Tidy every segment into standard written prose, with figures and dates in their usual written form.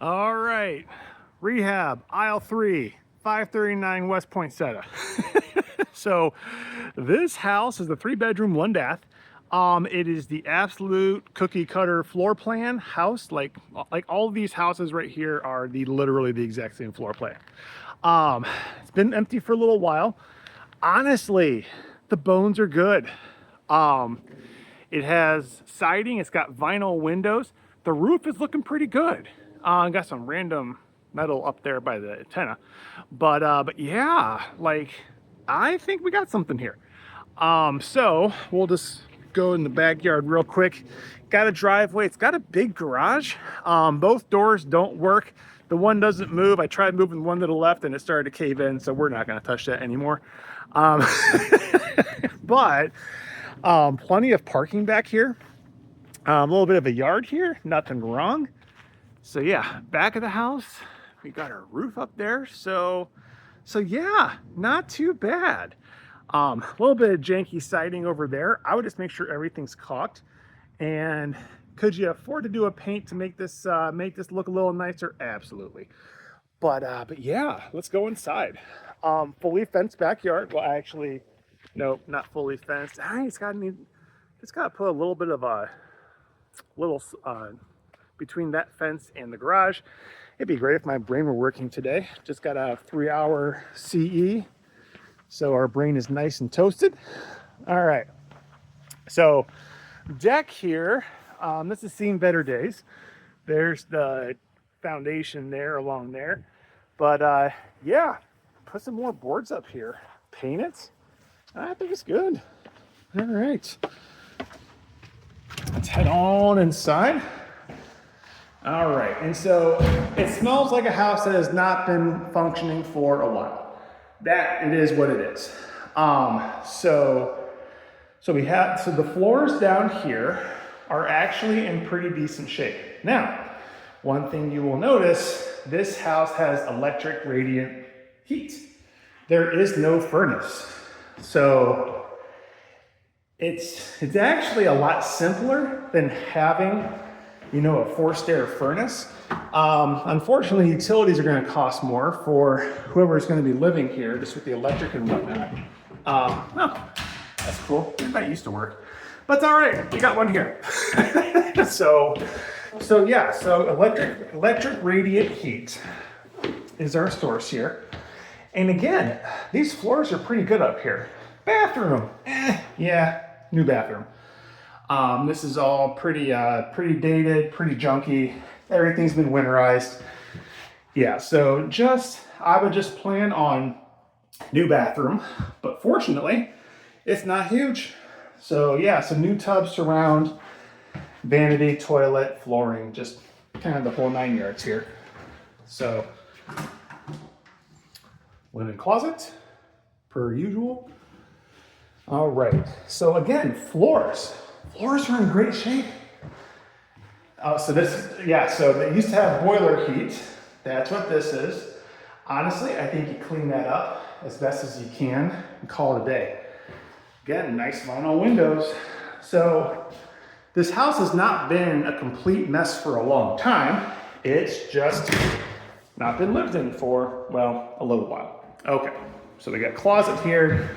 All right, rehab, aisle 3, 539 West Poinsetta. So this house is a 3-bedroom, 1 bath. It is the absolute cookie cutter floor plan house. Like all of these houses right here are literally the exact same floor plan. It's been empty for a little while. Honestly, the bones are good. It has siding, it's got vinyl windows. The roof is looking pretty good. Got some random metal up there by the antenna. But yeah, like, I think we got something here. So we'll just go in the backyard real quick. Got a driveway, it's got a big garage. Both doors don't work. The one doesn't move. I tried moving one to the left and it started to cave in, so we're not gonna touch that anymore. But plenty of parking back here. A little bit of a yard here, nothing wrong. So yeah, back of the house, we got our roof up there. So yeah, not too bad. A little bit of janky siding over there. I would just make sure everything's caulked. And could you afford to do a paint to make this look a little nicer? Absolutely. But yeah, let's go inside. Fully fenced backyard. Well, actually, no, not fully fenced. It's got to put a little bit of a little between that fence and the garage. It'd be great if my brain were working today. Just got a 3-hour CE, so our brain is nice and toasted. All right, so deck here. This has seen better days. There's the foundation there along there, but yeah, put some more boards up here. Paint it. I think it's good. All right, let's head on inside. All right, and so it smells like a house that has not been functioning for a while. That it is what it is. So the floors down here are actually in pretty decent shape. Now, one thing you will notice, this house has electric radiant heat. There is no furnace. So it's actually a lot simpler than having, a forced air furnace. Unfortunately, utilities are going to cost more for whoever's going to be living here, just with the electric and whatnot. Well, that's cool. That used to work, but it's all right. We got one here. So yeah. So electric radiant heat is our source here. And again, these floors are pretty good up here. Bathroom, yeah, new bathroom. This is all pretty dated, pretty junky. Everything's been winterized. Yeah, so I would just plan on new bathroom, but fortunately, it's not huge. So yeah, some new tubs surround, vanity, toilet, flooring, just kind of the whole 9 yards here. So, linen closet, per usual. All right, so again, floors. Floors are in great shape. So they used to have boiler heat. That's what this is. Honestly, I think you clean that up as best as you can and call it a day. Again, nice vinyl windows. So this house has not been a complete mess for a long time. It's just not been lived in for, well, a little while. Okay, so we got closet here.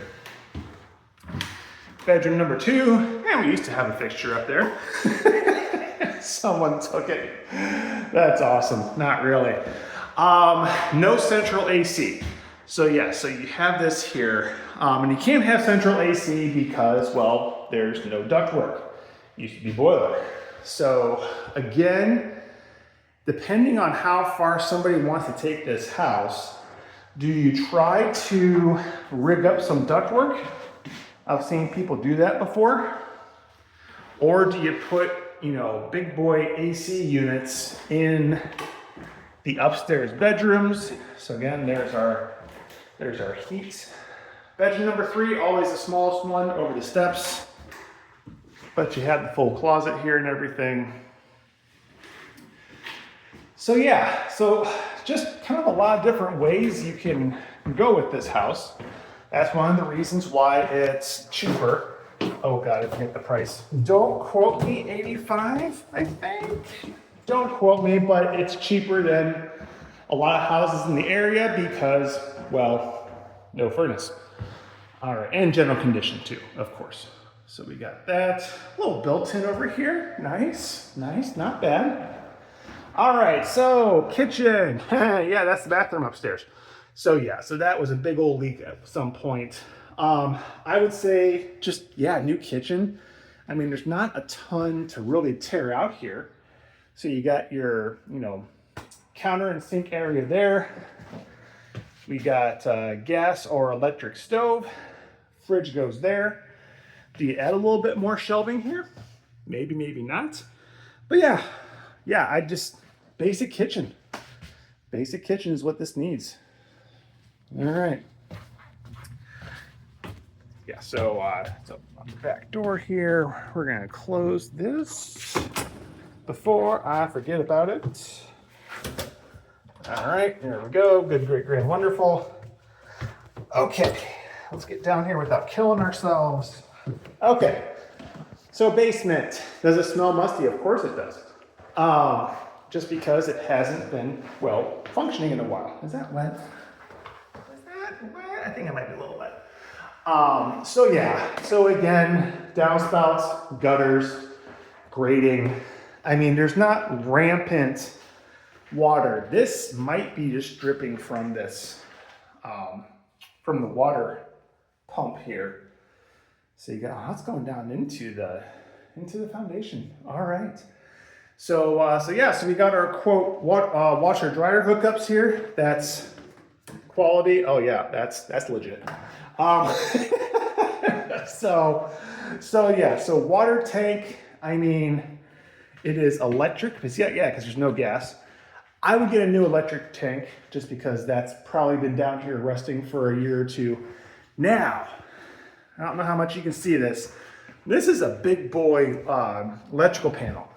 Bedroom number 2, and we used to have a fixture up there. Someone took it. That's awesome. Not really. No central AC. So yeah, so you have this here, and you can't have central AC because, well, there's no ductwork. It used to be boiler. So again, depending on how far somebody wants to take this house, do you try to rig up some ductwork? I've seen people do that before. Or do you put, big boy AC units in the upstairs bedrooms? So again, there's our heat. Bedroom number 3, always the smallest one over the steps. But you have the full closet here and everything. So yeah, so just kind of a lot of different ways you can go with this house. That's one of the reasons why it's cheaper. Oh God, I forget the price. Don't quote me, 85, I think. Don't quote me, but it's cheaper than a lot of houses in the area because, well, no furnace. All right, and general condition too, of course. So we got that. A little built-in over here. Nice, nice, not bad. All right, so kitchen. Yeah, that's the bathroom upstairs. So yeah, so that was a big old leak at some point. I would say just, yeah, new kitchen. I mean, there's not a ton to really tear out here. So you got your, you know, counter and sink area there. We got gas or electric stove. Fridge goes there. Do you add a little bit more shelving here? Maybe, maybe not. But yeah, I just, basic kitchen. Basic kitchen is what this needs. All right. Yeah, so on the back door here, we're gonna close this before I forget about it. All right, there we go. Good, great, grand, wonderful. Okay, let's get down here without killing ourselves. Okay, so basement. Does it smell musty? Of course it does. Just because it hasn't been, well, functioning in a while. Is that wet? Is that wet? I think it might be a little wet. So yeah, so again, downspouts, gutters, grating. I mean, there's not rampant water. This might be just dripping from this, from the water pump here. So you got, oh, it's going down into the foundation. All right. So, so we got our quote washer dryer hookups here. That's quality. Oh yeah, that's legit. So water tank. I mean, it is electric because because there's no gas. I would get a new electric tank just because that's probably been down here rusting for a year or two. Now, I don't know how much you can see this. This is a big boy electrical panel,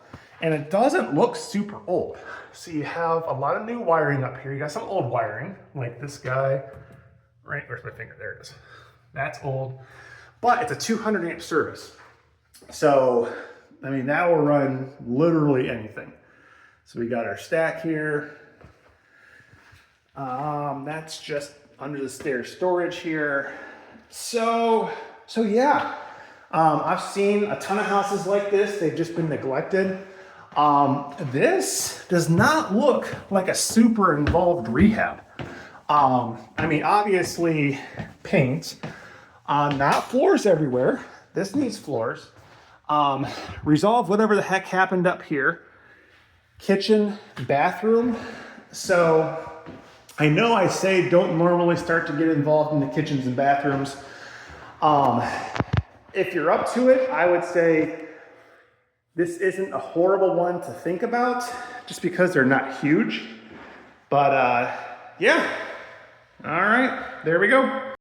and it doesn't look super old. So you have a lot of new wiring up here. You got some old wiring, like this guy. Right, where's my finger? There it is. That's old, but it's a 200 amp service. So, I mean, that will run literally anything. So we got our stack here. That's just under the stairs storage here. So yeah, I've seen a ton of houses like this. They've just been neglected. This does not look like a super involved rehab. I mean, obviously paint, not floors everywhere. This needs floors. Resolve whatever the heck happened up here. Kitchen, bathroom. So I know I say don't normally start to get involved in the kitchens and bathrooms. If you're up to it, I would say this isn't a horrible one to think about just because they're not huge. But yeah, all right, there we go.